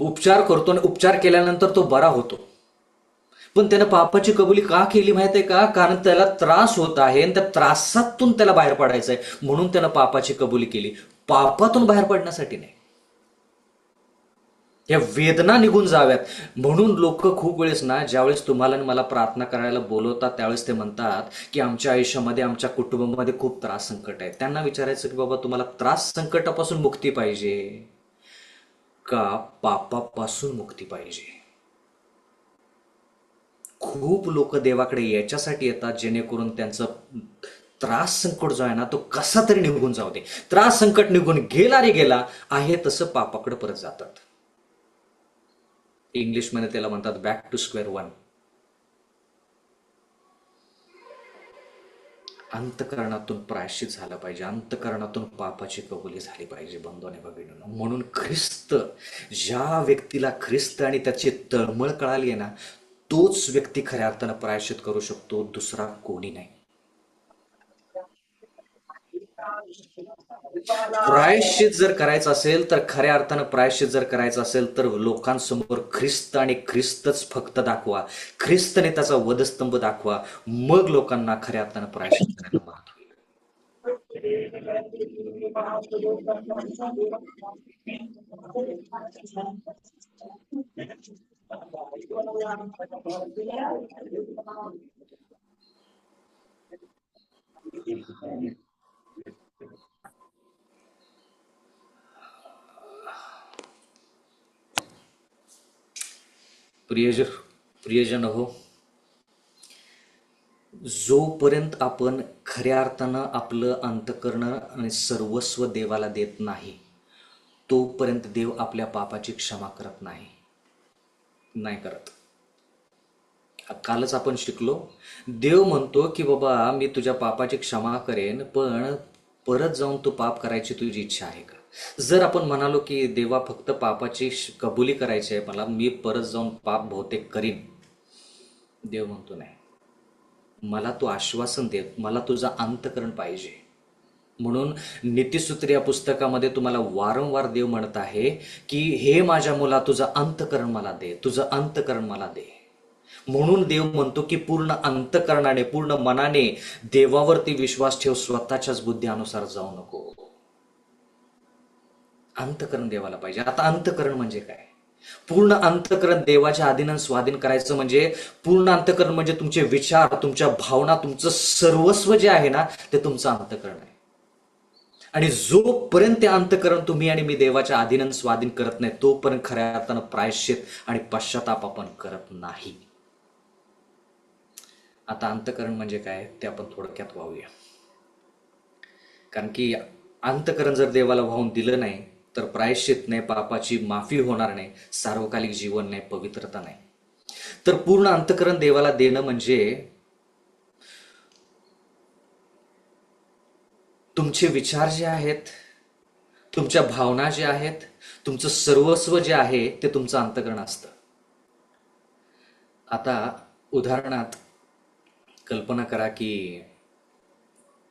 उपचार करतो आणि उपचार केल्यानंतर तो बरा होतो. पण त्यानं पापाची कबुली का केली माहिती आहे का? कारण त्याला त्रास होत आहे आणि त्या त्रासातून त्याला बाहेर पडायचं आहे म्हणून त्यानं पापाची कबुली केली, पापातून बाहेर पडण्यासाठी नाही. या वेदना निघून जाव्यात म्हणून लोक खूप वेळेस ना, ज्यावेळेस तुम्हाला आणि मला प्रार्थना करायला बोलवतात त्यावेळेस ते म्हणतात की आमच्या आयुष्यामध्ये, आमच्या कुटुंबामध्ये खूप त्रास संकट आहे. त्यांना विचारायचं की बाबा तुम्हाला त्रास संकटापासून मुक्ती पाहिजे का पापापासून मुक्ती पाहिजे? खूप लोक देवाकडे याच्यासाठी येतात जेणेकरून त्यांचं त्रास संकट जो आहे ना तो कसा तरी निघून जाऊ दे. त्रास संकट निघून गेला रे गेला आहे तसं पापाकडे परत जातात. इंग्लिशमध्ये त्याला म्हणतात बॅक टू स्क्वेअर वन. अंतकरणातून प्रायश्चित झालं पाहिजे, अंतकरणातून पापाची कबुली झाली पाहिजे बंधू आणि भगिनींनो. म्हणून ख्रिस्त, ज्या व्यक्तीला ख्रिस्त आणि त्याची तळमळ कळाली आहे ना, तोच व्यक्ती खऱ्या अर्थानं प्रायश्चित करू शकतो, दुसरा कोणी नाही. प्रायश्चित जर करायचं असेल तर, खऱ्या अर्थानं प्रायश्चित जर करायचं असेल तर लोकांसमोर ख्रिस्त आणि ख्रिस्तच फक्त दाखवा, ख्रिस्तने त्याचा वधस्तंभ दाखवा, मग लोकांना खऱ्या अर्थानं प्रायश्चित करायला मदत होईल. प्रियजन प्रियजन हो, जोपर्यंत आपण खऱ्या अर्थानं आपलं अंतकरण आणि सर्वस्व देवाला देत नाही तोपर्यंत देव आपल्या पापाची क्षमा करत नाही, नाही करत. कालच आपण शिकलो, देव म्हणतो की बाबा मी तुझ्या पापाची क्षमा करेन, पण परत जाऊन तू पाप करायची तुझी इच्छा आहे का? जर आपण म्हणालो की देवा फक्त पापाची कबुली करायची आहे मला, मी परत जाऊन पाप बहुतेक करीन, देव म्हणतो नाही, मला तू आश्वासन दे, मला तुझा अंतकरण पाहिजे. म्हणून नीतिसूत्र या पुस्तकामध्ये तुम्हाला वारंवार देव म्हणत आहे की हे माझ्या मुला तुझं अंतकरण मला दे, तुझं अंतकरण मला दे. म्हणून देव म्हणतो की पूर्ण अंतकरणाने, पूर्ण मनाने देवावरती विश्वास ठेव, स्वतःच्याच बुद्धीनुसार जाऊ नको. अंतकरण देवाला पाहिजे. आता अंतकरण म्हणजे काय? पूर्ण अंतकरण देवाच्या अधीन स्वाधीन करायचं म्हणजे, पूर्ण अंतकरण म्हणजे तुमचे विचार, तुमच्या भावना, तुमचं सर्वस्व जे आहे ना ते तुमचं अंतकरण आहे. आणि जोपर्यंत ते अंतकरण तुम्ही आणि मी देवाच्या अधीन स्वाधीन करत नाही तोपर्यंत खऱ्या अर्थानं प्रायश्चित आणि पश्चाताप आपण करत नाही. आता अंतकरण म्हणजे काय ते आपण थोडक्यात वाहूया. कारण की अंतकरण जर देवाला वाहून दिलं नाही तर प्रायश्चित नाही, पापाची माफी होणार नाही, सार्वकालिक जीवन नाही, पवित्रता नाही. तर पूर्ण अंतकरण देवाला देणं म्हणजे तुमचे विचार जे आहेत, तुमच्या भावना ज्या आहेत, तुमचं सर्वस्व जे आहे ते तुमचं अंतकरण असतं. आता उदाहरणार्थ कल्पना करा की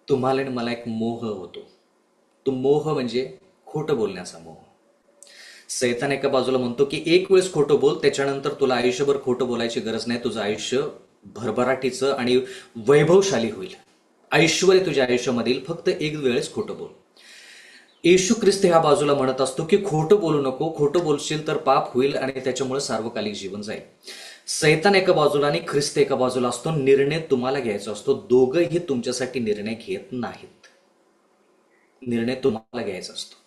तुम्हाला आणि मला एक मोह होतो. तो मोह म्हणजे खोटं बोलण्याचा मोह. सैतान एका बाजूला म्हणतो की एक वेळेस खोटं बोल, त्याच्यानंतर तुला आयुष्यभर खोटं बोलायची गरज नाही, तुझं आयुष्य भरभराटीचं आणि वैभवशाली होईल, ऐश्वर तुझ्या आयुष्यामधील, फक्त एक वेळेस खोटं बोल. येशू ख्रिस्त ह्या बाजूला म्हणत असतो की खोटं बोलू नको, खोटं बोलशील तर पाप होईल आणि त्याच्यामुळे सार्वकालिक जीवन जाईल. सैतान एका बाजूला आणि ख्रिस्त एका बाजूला असतो. निर्णय तुम्हाला घ्यायचा असतो. दोघंही तुमच्यासाठी निर्णय घेत नाहीत. निर्णय तुम्हाला घ्यायचा असतो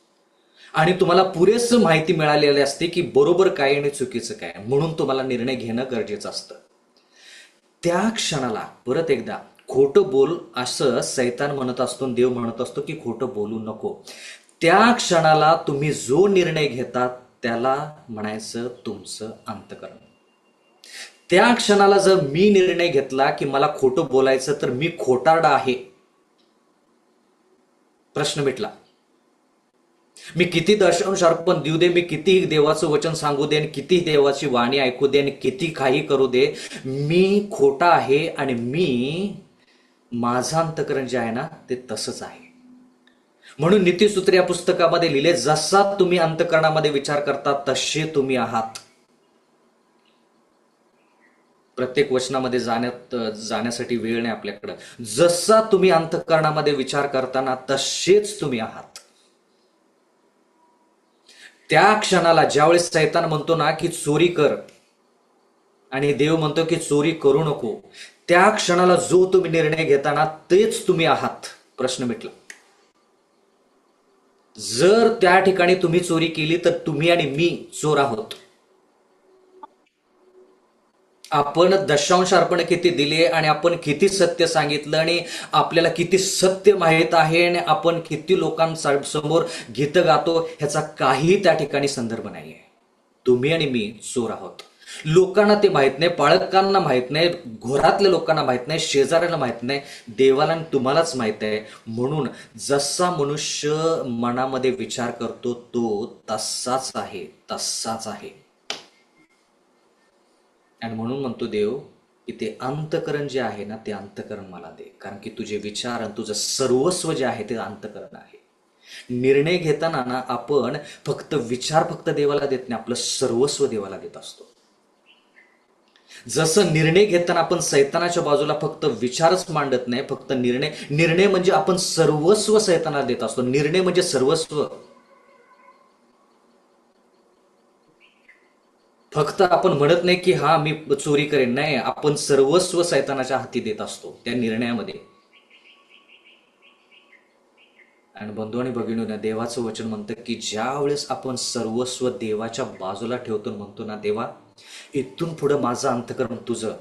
आणि तुम्हाला पुरेस माहिती मिळालेली असते की बरोबर काय आणि चुकीचं काय, म्हणून तुम्हाला निर्णय घेणं गरजेचं असतं. त्या क्षणाला परत एकदा खोटं बोल असं सैतान म्हणत असतो, देव म्हणत असतो की खोटं बोलू नको. त्या क्षणाला तुम्ही जो निर्णय घेता त्याला म्हणायचं तुमचं अंतःकरण. त्या क्षणाला जर मी निर्णय घेतला की मला खोटं बोलायचं तर मी खोटारडा आहे, प्रश्न मिटला. मी किती दशांश अर्पण देऊ दे, मी किती देवाचं वचन सांगू दे आणि किती देवाची वाणी ऐकू दे आणि किती काही करू दे, मी खोटा आहे आणि माझं अंतःकरण जे आहे ना ते तसंच आहे. म्हणून नीतिसूत्र या पुस्तकामध्ये लिहिले, जसा तुम्ही अंतःकरणामध्ये विचार करता तसे तुम्ही आहात. प्रत्येक वचनामध्ये जाण्यासाठी वेळ नाही आपल्याकडं. जसा तुम्ही अंतःकरणामध्ये विचार करताना तसेच तुम्ही आहात. त्या क्षणाला ज्यावेळेस सैतान म्हणतो ना की चोरी कर आणि देव म्हणतो की चोरी करू नको, त्या क्षणाला जो तुम्ही निर्णय घेताना तेच तुम्ही आहात. प्रश्न मिटला. जर त्या ठिकाणी तुम्ही चोरी केली तर तुम्ही आणि मी चोर आहोत. आपण दशांश अर्पण किती दिले आणि आपण किती सत्य सांगितलं आणि आपल्याला किती सत्य माहीत आहे आणि आपण किती लोकांसमोर गीत गातो ह्याचा काही त्या ठिकाणी संदर्भ नाहीये. तुम्ही आणि मी चोर आहोत. लोकांना ते माहित नाही, पालकांना माहित नाही, घरातल्या लोकांना माहित नाही, शेजाऱ्याला माहित नाही, देवाला आणि तुम्हालाच माहित आहे. म्हणून जसा मनुष्य मनामध्ये विचार करतो तो तसाच आहे, तसाच आहे. आणि म्हणून म्हणतो देव की ते अंतःकरण जे आहे ना ते अंतःकरण मला दे, कारण की तुझे विचार आणि तुझं सर्वस्व जे आहे ते अंतःकरण आहे. निर्णय घेताना ना आपण फक्त विचार फक्त देवाला देत नाही, आपलं सर्वस्व देवाला देत असतो. जसं निर्णय घेताना आपण सैतानाच्या बाजूला फक्त विचारच मांडत नाही, फक्त निर्णय म्हणजे आपण सर्वस्व सैतानाला देत असतो. निर्णय म्हणजे सर्वस्व. फक्त आपण म्हणत नाही की हा मी चोरी करेन, नाही, आपण सर्वस्व सैतानाच्या हाती देत असतो त्या निर्णयामध्ये. आणि बंधू आणि भगिनींनो, देवाचं वचन म्हणतं की ज्या वेळेस आपण सर्वस्व देवाच्या बाजूला ठेवतो, म्हणतो ना देवा इथून पुढं माझं अंतःकरण तुझं,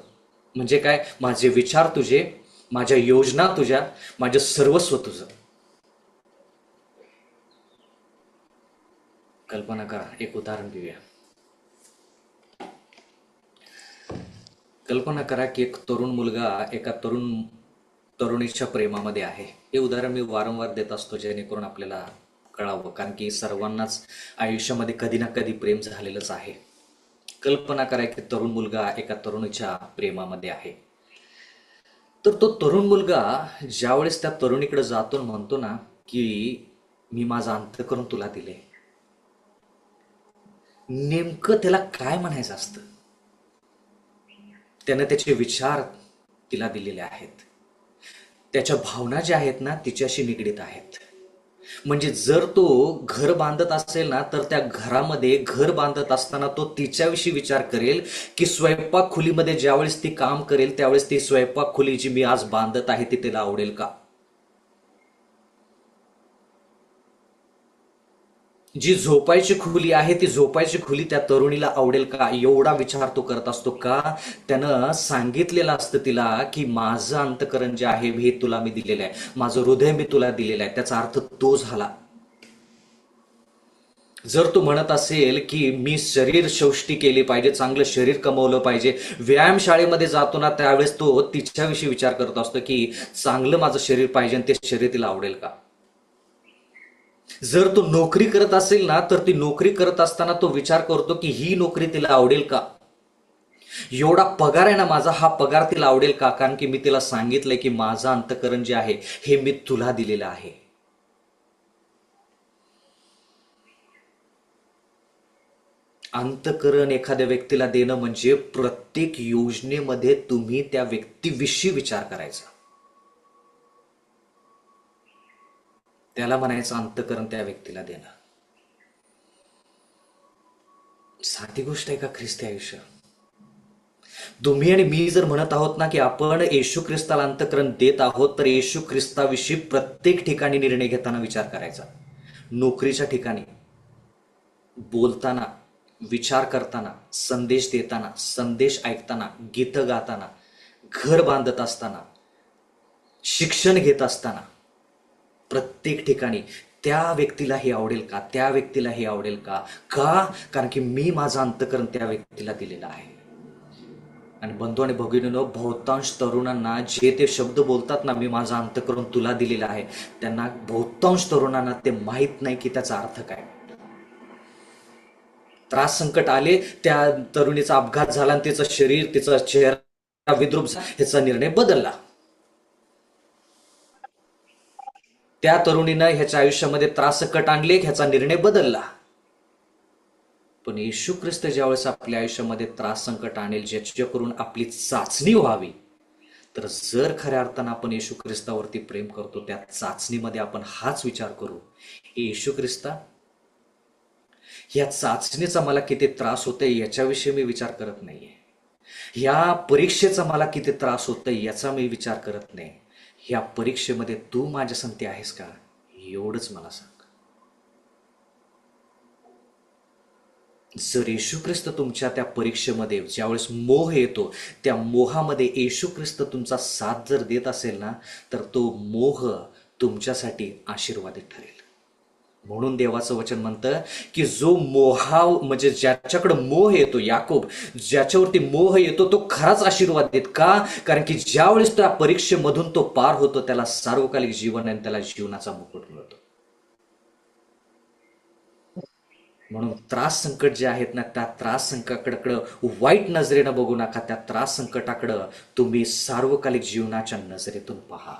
म्हणजे काय, माझे विचार तुझे, माझ्या योजना तुझ्या, माझं सर्वस्व तुझं. कल्पना करा, एक उदाहरण देऊया. कल्पना करा की एक तरुण मुलगा एका तरुणीच्या प्रेमामध्ये आहे. हे उदाहरण मी वारंवार देत असतो जेणेकरून आपल्याला कळावं, कारण की सर्वांनाच आयुष्यामध्ये कधी ना कधी प्रेम झालेलंच आहे. कल्पना करा की तरुण मुलगा एका तरुणीच्या प्रेमामध्ये आहे. तर तो तरुण मुलगा ज्यावेळेस त्या तरुणीकडे जातो म्हणतो ना की मी माझं अंतःकरण तुला दिले, नेमकं त्याला काय म्हणायचं असतं? त्याने त्याचे विचार तिला दिलेले आहेत, त्याच्या भावना ज्या आहेत ना तिच्याशी निगडीत आहेत. म्हणजे जर तो घर बांधत असेल ना तर त्या घरामध्ये घर बांधत असताना तो तिच्याविषयी विचार करेल की स्वयंपाक खोलीमध्ये ज्यावेळेस ती काम करेल त्यावेळेस ती स्वयंपाक खोली जी मी आज बांधत आहे ती तिला आवडेल का? जी झोपायची खोली आहे ती झोपायची खोली त्या तरुणीला आवडेल का? एवढा विचार तो करत असतो. का? त्यानं सांगितलेलं असतं तिला की माझं अंतःकरण जे आहे हे तुला मी दिलेलं आहे, माझं हृदय मी तुला दिलेलं आहे. त्याचा अर्थ तो झाला. जर तो म्हणत असेल की मी शरीर सृष्टी केली पाहिजे, चांगलं शरीर कमवलं पाहिजे, व्यायाम शाळेमध्ये जातो ना त्यावेळेस तो तिच्याविषयी विचार करत असतो की चांगलं माझं शरीर पाहिजे आणि ते शरीर तिला आवडेल का? जर तो नोकरी करत असेल ना तर ती नोकरी करत असताना तो विचार करतो की ही नोकरी तिला आवडेल का? एवढा पगार आहे ना माझा, हा पगार तिला आवडेल का? कारण की मी तिला सांगितलंय की माझं अंतःकरण जे आहे हे मी तुला दिलेलं आहे. अंतःकरण एखाद्या व्यक्तीला देणं म्हणजे प्रत्येक योजनेमध्ये तुम्ही त्या व्यक्तीविषयी विचार करायचा. त्याला म्हणायचं अंतःकरण त्या व्यक्तीला देणं. साधी गोष्ट आहे का ख्रिस्ती आयुष्य? तुम्ही आणि मी जर म्हणत आहोत ना की आपण येशू ख्रिस्ताला अंतःकरण देत आहोत, तर येशू ख्रिस्ताविषयी प्रत्येक ठिकाणी निर्णय घेताना विचार करायचा. नोकरीच्या ठिकाणी, बोलताना, विचार करताना, संदेश देताना, संदेश ऐकताना, गीतं गाताना, घर बांधत असताना, शिक्षण घेत असताना, प्रत्येक ठिकाणी त्या व्यक्तीला हे आवडेल का? त्या व्यक्तीला हे आवडेल का? का? कारण की मी माझं अंतःकरण त्या व्यक्तीला दिलेलं आहे. आणि बंधू आणि भगिनीनो, बहुतांश तरुणांना जे ते शब्द बोलतात ना, मी माझं अंतःकरण तुला दिलेलं आहे, त्यांना बहुतांश तरुणांना ते माहीत नाही की त्याचा अर्थ काय. त्रास संकट आले, त्या तरुणीचा अपघात झाला आणि तिचं शरीर, तिचा चेहरा विद्रूप झाला, ह्याचा निर्णय बदलला. त्या तरुणीनं ह्याच्या आयुष्यामध्ये त्रास संकट आणले, ह्याचा निर्णय बदलला. पण येशू ख्रिस्त ज्यावेळेस आपल्या आयुष्यामध्ये त्रास संकट आणेल, ज्याच्याकरून आपली चाचणी व्हावी, तर जर खऱ्या अर्थानं आपण येशू ख्रिस्तावरती प्रेम करतो, त्या चाचणीमध्ये आपण हाच विचार करू, येशू ख्रिस्ता, या चाचणीचा मला किती त्रास होतोय याच्याविषयी मी विचार करत नाहीये. या परीक्षेचा मला किती त्रास होतोय याचा मी विचार करत नाही. या परीक्षेमध्ये तू माझ्या संगती आहेस का? एवढंच मला सांग. जर येशू ख्रिस्त तुमच्या त्या परीक्षेमध्ये ज्यावेळेस मोह येतो, त्या मोहामध्ये येशू ख्रिस्त तुमचा साथ जर देत असेल ना, तर तो मोह तुमच्यासाठी आशीर्वादित ठरेल. म्हणून देवाचं वचन म्हणतं की जो म्हणजे ज्याच्याकडे मोह येतो, याकोब, ज्याच्यावरती मोह येतो तो खराच आशीर्वादित. का? कारण की ज्यावेळेस त्या परीक्षेमधून तो पार होतो, त्याला सार्वकालिक जीवन आणि त्याला जीवनाचा मुकुट मिळतो. म्हणून त्रास संकट जे आहेत ना, त्या त्रास संकटाकडं वाईट नजरेनं बघू नका. त्या त्रास संकटाकडं तुम्ही सार्वकालिक जीवनाच्या नजरेतून पहा.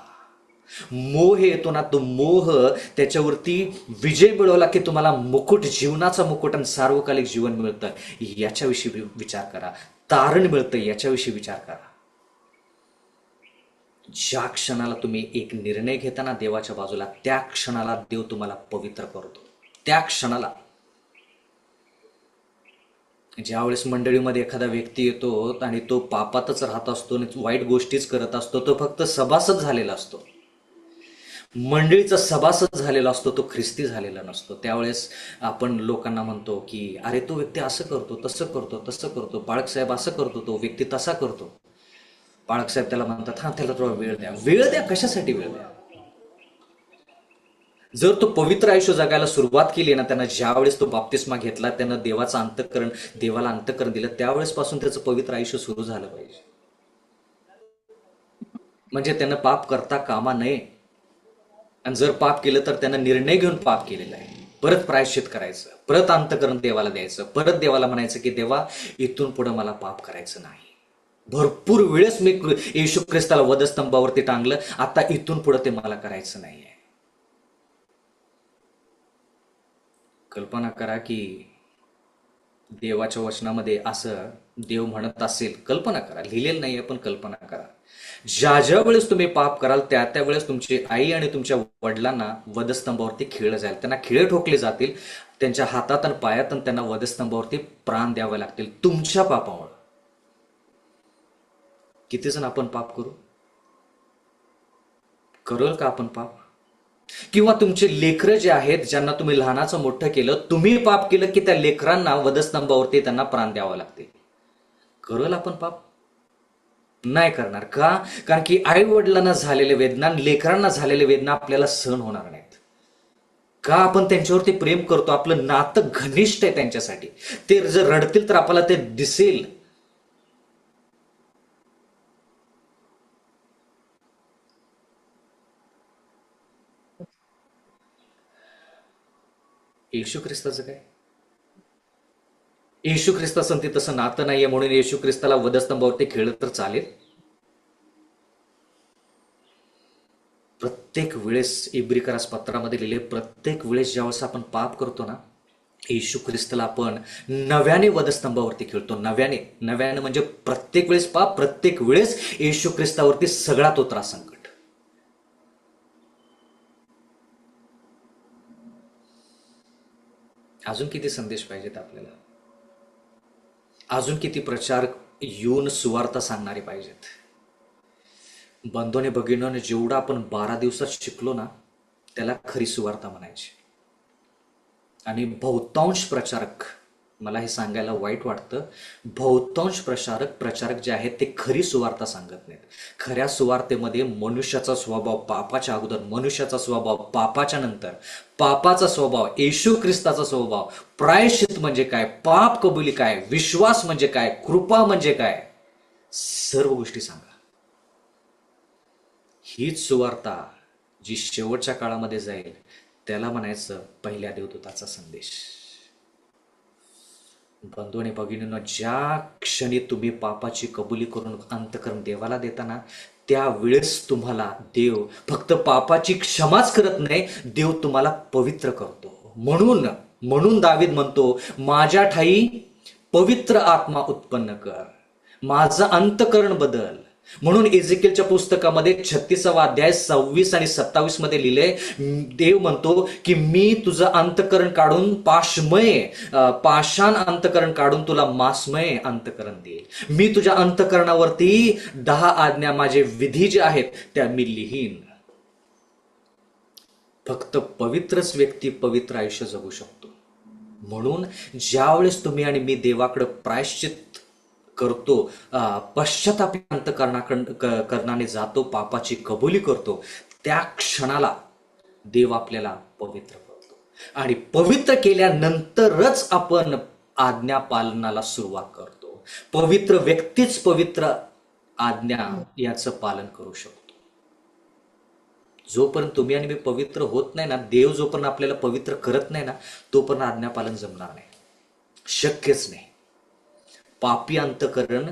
मोह येतो ना, तो मोह, त्याच्यावरती विजय मिळवला की तुम्हाला मुकुट, जीवनाचा मुकुट आणि सार्वकालिक जीवन मिळतं, याच्याविषयी विचार करा. तारण मिळतं याच्याविषयी विचार करा. ज्या क्षणाला तुम्ही एक निर्णय घेताना देवाच्या बाजूला, त्या क्षणाला देव तुम्हाला पवित्र करतो. त्या क्षणाला. ज्यावेळेस मंडळीमध्ये एखादा व्यक्ती येतो आणि तो पापातच राहत असतो आणि वाईट गोष्टीच करत असतो, तो फक्त सभासद झालेला असतो, मंडळीचा सभासद झालेला असतो, तो ख्रिस्ती झालेला नसतो. त्यावेळेस आपण लोकांना म्हणतो की अरे तो व्यक्ती असं करतो, तसं करतो, तसं करतो, पाळकसाहेब असं करतो, तो व्यक्ती तसा करतो. पाळकसाहेब त्याला म्हणतात, हा त्याला थोडा वेळ द्या. वेळ द्या कशासाठी? वेळ द्या. जर तो पवित्र आयुष्य जगायला सुरुवात केली ना, त्यानं ज्यावेळेस तो बाप्तिस्मा घेतला, त्यानं देवाचं अंतःकरण, देवाला अंतःकरण दिलं, त्यावेळेस पासून त्याचं पवित्र आयुष्य सुरू झालं पाहिजे. म्हणजे त्यानं पाप करता कामा नये. आणि जर पाप केलं तर त्यानं निर्णय घेऊन पाप केलेला आहे. परत प्रायश्चित करायचं, परत अंतःकरण देवाला द्यायचं, परत देवाला म्हणायचं की देवा, इथून पुढे मला पाप करायचं नाही. भरपूर वेळेस मी येशू ख्रिस्ताला वधस्तंभावरती टांगलं, आता इथून पुढे ते मला करायचं नाहीये. कल्पना करा की देवाच्या वचनामध्ये असं देव म्हणत असेल, कल्पना करा, लिहिलेलं नाहीये पण कल्पना करा, ज्या ज्या वेळेस तुम्ही पाप कराल, त्या त्या वेळेस तुमची आई आणि तुमच्या वडिलांना वधस्तंभावरती खिळलं जाईल, त्यांना खिळे ठोकले जातील, त्यांच्या हातात आणि पायात, आणि त्यांना वधस्तंभावरती प्राण द्यावे लागतील तुमच्या पापामुळे. किती जण आपण पाप करू? करल का आपण पाप? किंवा तुमचे लेकरं जे आहेत, ज्यांना तुम्ही लहानाचं मोठं केलं, तुम्ही पाप केलं की त्या लेकरांना वधस्तंभावरती त्यांना प्राण द्यावं लागते. करल आपण पाप? नाही करणार. का? कारण की आई वडिलांना झालेले वेदना, लेकरांना झालेले वेदना आपल्याला सहन होणार नाहीत. का? आपण त्यांच्यावरती प्रेम करतो, आपलं नातं घनिष्ठ आहे त्यांच्यासाठी. ते जर रडतील तर आपल्याला ते दिसेल. येशू ख्रिस्ताचं काय? येशू ख्रिस्तासंती तसं नातं नाहीये म्हणून येशू ख्रिस्ताला वधस्तंभावरती खेळलं तर चालेल? प्रत्येक वेळेस इब्रिकरास पत्रामध्ये लिहिले, प्रत्येक वेळेस ज्यावेळेस आपण पाप करतो ना, येशू ख्रिस्ताला आपण नव्याने वधस्तंभावरती खेळतो. नव्याने नव्याने म्हणजे प्रत्येक वेळेस पाप, प्रत्येक वेळेस येशू ख्रिस्तावरती सगळा तो त्रास संकट. अजून किती संदेश पाहिजेत आपल्याला? अजून किती प्रचार येऊन सुवार्ता सांगणारे पाहिजेत? बंधूने भगिनीने जेवढं आपण 12 दिवसात शिकलो ना, त्याला खरी सुवार्ता म्हणायची. आणि बहुतांश प्रचारक, मला हे सांगायला वाईट वाटतं, बहुतांश प्रचारक जे आहेत ते खरी सुवार्ता सांगत नाहीत. खऱ्या सुवार्तेमध्ये मनुष्याचा स्वभाव पापाच्या अगोदर, मनुष्याचा स्वभाव पापाच्या नंतर, पापाचा स्वभाव, येशू ख्रिस्ताचा स्वभाव, प्रायश्चित म्हणजे काय, पाप कबुली काय, विश्वास म्हणजे काय, कृपा म्हणजे काय, सर्व गोष्टी सांगा. हीच सुवार्ता जी शेवटच्या काळामध्ये जाईल त्याला म्हणायचं पहिल्या देवदूताचा संदेश. बंधू आणि भगिनींनो, ज्या क्षणी तुम्ही पापाची कबुली करून अंतःकरण देवाला देताना, त्यावेळेस तुम्हाला देव फक्त पापाची क्षमाच करत नाही, देव तुम्हाला पवित्र करतो. म्हणून म्हणून दावीद म्हणतो, माझ्या ठाई पवित्र आत्मा उत्पन्न कर, माझं अंतःकरण बदल. म्हणून एझेकियलच्या पुस्तकामध्ये 36वा अध्याय 26 आणि 27 मध्ये लिहिलंय, देव म्हणतो की मी तुझं अंतःकरण काढून पाषाण अंतःकरण काढून तुला मांसमय अंतःकरण देईल. मी तुझ्या अंतःकरणावरती 10 आज्ञा, माझे विधी जे आहेत त्या मी लिहीन. फक्त पवित्रच व्यक्ती पवित्र आयुष्य जगू शकतो. म्हणून ज्यावेळेस तुम्ही आणि मी देवाकडे प्रायश्चित करतो, पश्चाताप अंतःकरणाने जातो, पापाची कबुली करतो, त्या क्षणाला देव आपल्याला पवित्र करतो. आणि पवित्र केल्यानंतरच आपण आज्ञा पालनाला सुरुवात करतो. पवित्र व्यक्तीच पवित्र आज्ञा याचं पालन करू शकतो. जोपर्यंत तुम्ही आणि मी पवित्र होत नाही ना, देव जोपर्यंत आपल्याला पवित्र करत नाही ना, तोपर्यंत आज्ञापालन जमणार नाही, शक्यच नाही. पापी अंतःकरण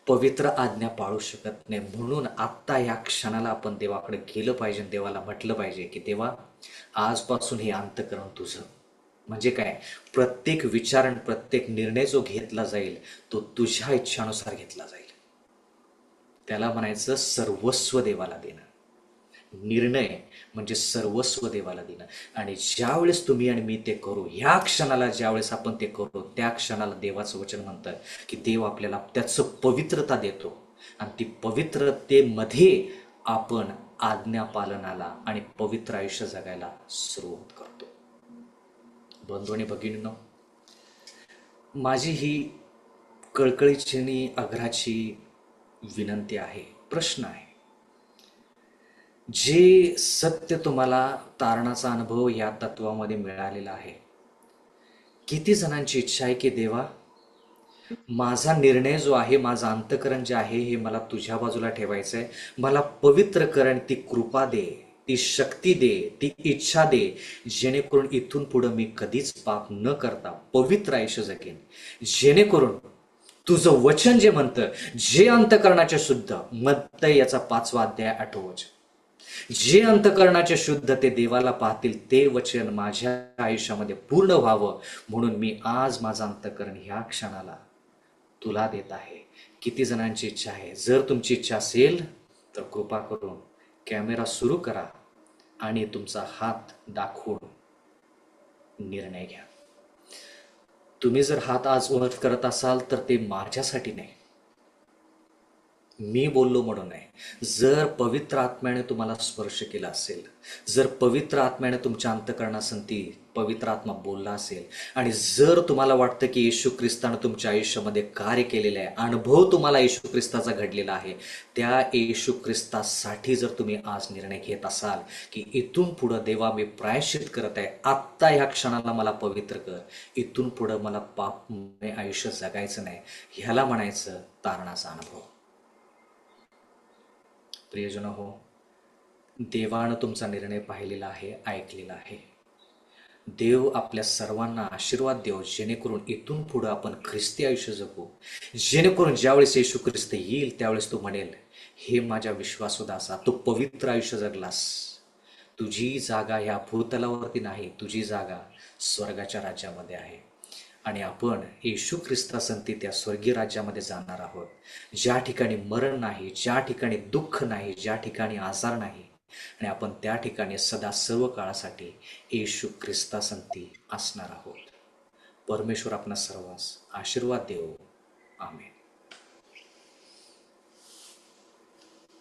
पवित्र आज्ञा पाळू शकत नाही. म्हणून आत्ता या क्षणाला आपण देवाकडे गेलं पाहिजे, देवाला म्हटलं पाहिजे की देवा, आजपासून हे अंतःकरण तुझं. म्हणजे काय, प्रत्येक विचार आणि प्रत्येक निर्णय जो घेतला जाईल तो तुझ्या इच्छानुसार घेतला जाईल. त्याला म्हणायचं सर्वस्व देवाला देणं. निर्णय म्हणजे सर्वस्व देवाला देणं. आणि ज्यावेळेस तुम्ही आणि मी ते करू, ह्या क्षणाला ज्यावेळेस आपण ते करू, त्या क्षणाला देवाचं वचन म्हणतं की देव आपल्याला त्याचं पवित्रता देतो. आणि ती पवित्रतेमध्ये आपण आज्ञा पालनाला आणि पवित्र आयुष्य जगायला सुरुवात करतो. बंधू आणि भगिनींनो, माझी ही कळकळीची आणि आग्रहाची विनंती आहे, प्रश्न आहे. जे सत्य तुम्हाला तारणाचा अनुभव या तत्वामध्ये मिळालेला आहे, किती जणांची इच्छा आहे की देवा, माझा निर्णय जो आहे, माझं अंतःकरण जे आहे, हे मला तुझ्या बाजूला ठेवायचं आहे. मला पवित्र करण, ती कृपा दे, ती शक्ती दे, ती इच्छा दे, जेणेकरून इथून पुढं मी कधीच पाप न करता पवित्र आयुष्य जगेन. जेणेकरून तुझं वचन जे म्हणतं, जे अंतःकरणाचे शुद्ध, मत्तई याचा 5वा अध्याय 8वं वचन, जे अंतःकरणाचे शुद्ध ते देवाला पाहतील, ते वचन माझ्या आयुष्यामध्ये पूर्ण व्हावं. म्हणून मी आज माझं अंतःकरण ह्या क्षणाला तुला देत आहे. किती जणांची इच्छा आहे? जर तुमची इच्छा असेल तर कृपा करून कॅमेरा सुरू करा आणि तुमचा हात दाखवून निर्णय घ्या. तुम्ही जर हात आज वर करत असाल तर ते माझ्यासाठी नाही, मी बोललो म्हणून नाही. जर पवित्र आत्म्याने तुम्हाला स्पर्श केला असेल, जर पवित्र आत्म्याने तुमच्या अंतःकरणासंती पवित्र आत्मा बोलला असेल, आणि जर तुम्हाला वाटतं की येशू ख्रिस्तानं तुमच्या आयुष्यामध्ये कार्य केलेलं आहे, अनुभव तुम्हाला येशू ख्रिस्ताचा घडलेला आहे, त्या येशू ख्रिस्तासाठी जर तुम्ही आज निर्णय घेत असाल की इथून पुढं देवा मी प्रायश्चित करत आहे, आत्ता ह्या क्षणाला मला पवित्र कर, इथून पुढं मला पापमय आयुष्य जगायचं नाही, ह्याला म्हणायचं तारणाचा अनुभव. प्रियजन हो, देवानं तुमचा निर्णय पाहिलेला आहे, ऐकलेला आहे. देव आपल्या सर्वांना आशीर्वाद देव, जेणेकरून इथून पुढं आपण ख्रिस्ती आयुष्य जगू. जेणेकरून ज्यावेळेस येशू ख्रिस्त येईल त्यावेळेस तो म्हणेल, हे माझ्या विश्वासुदासा, तू पवित्र आयुष्य जगलास. तुझी जागा ह्या भूतलावरती नाही, तुझी जागा स्वर्गाच्या राज्यामध्ये आहे. आणि आपण येशू ख्रिस्तासंती त्या स्वर्गीय राज्यामध्ये जाणार आहोत, ज्या ठिकाणी मरण नाही, ज्या ठिकाणी दुःख नाही, ज्या ठिकाणी आजार नाही. आणि आपण त्या ठिकाणी सदा सर्व काळासाठी येशू ख्रिस्तासंती असणार आहोत. परमेश्वर आपणा सर्वांस आशीर्वाद देवो. आमेन.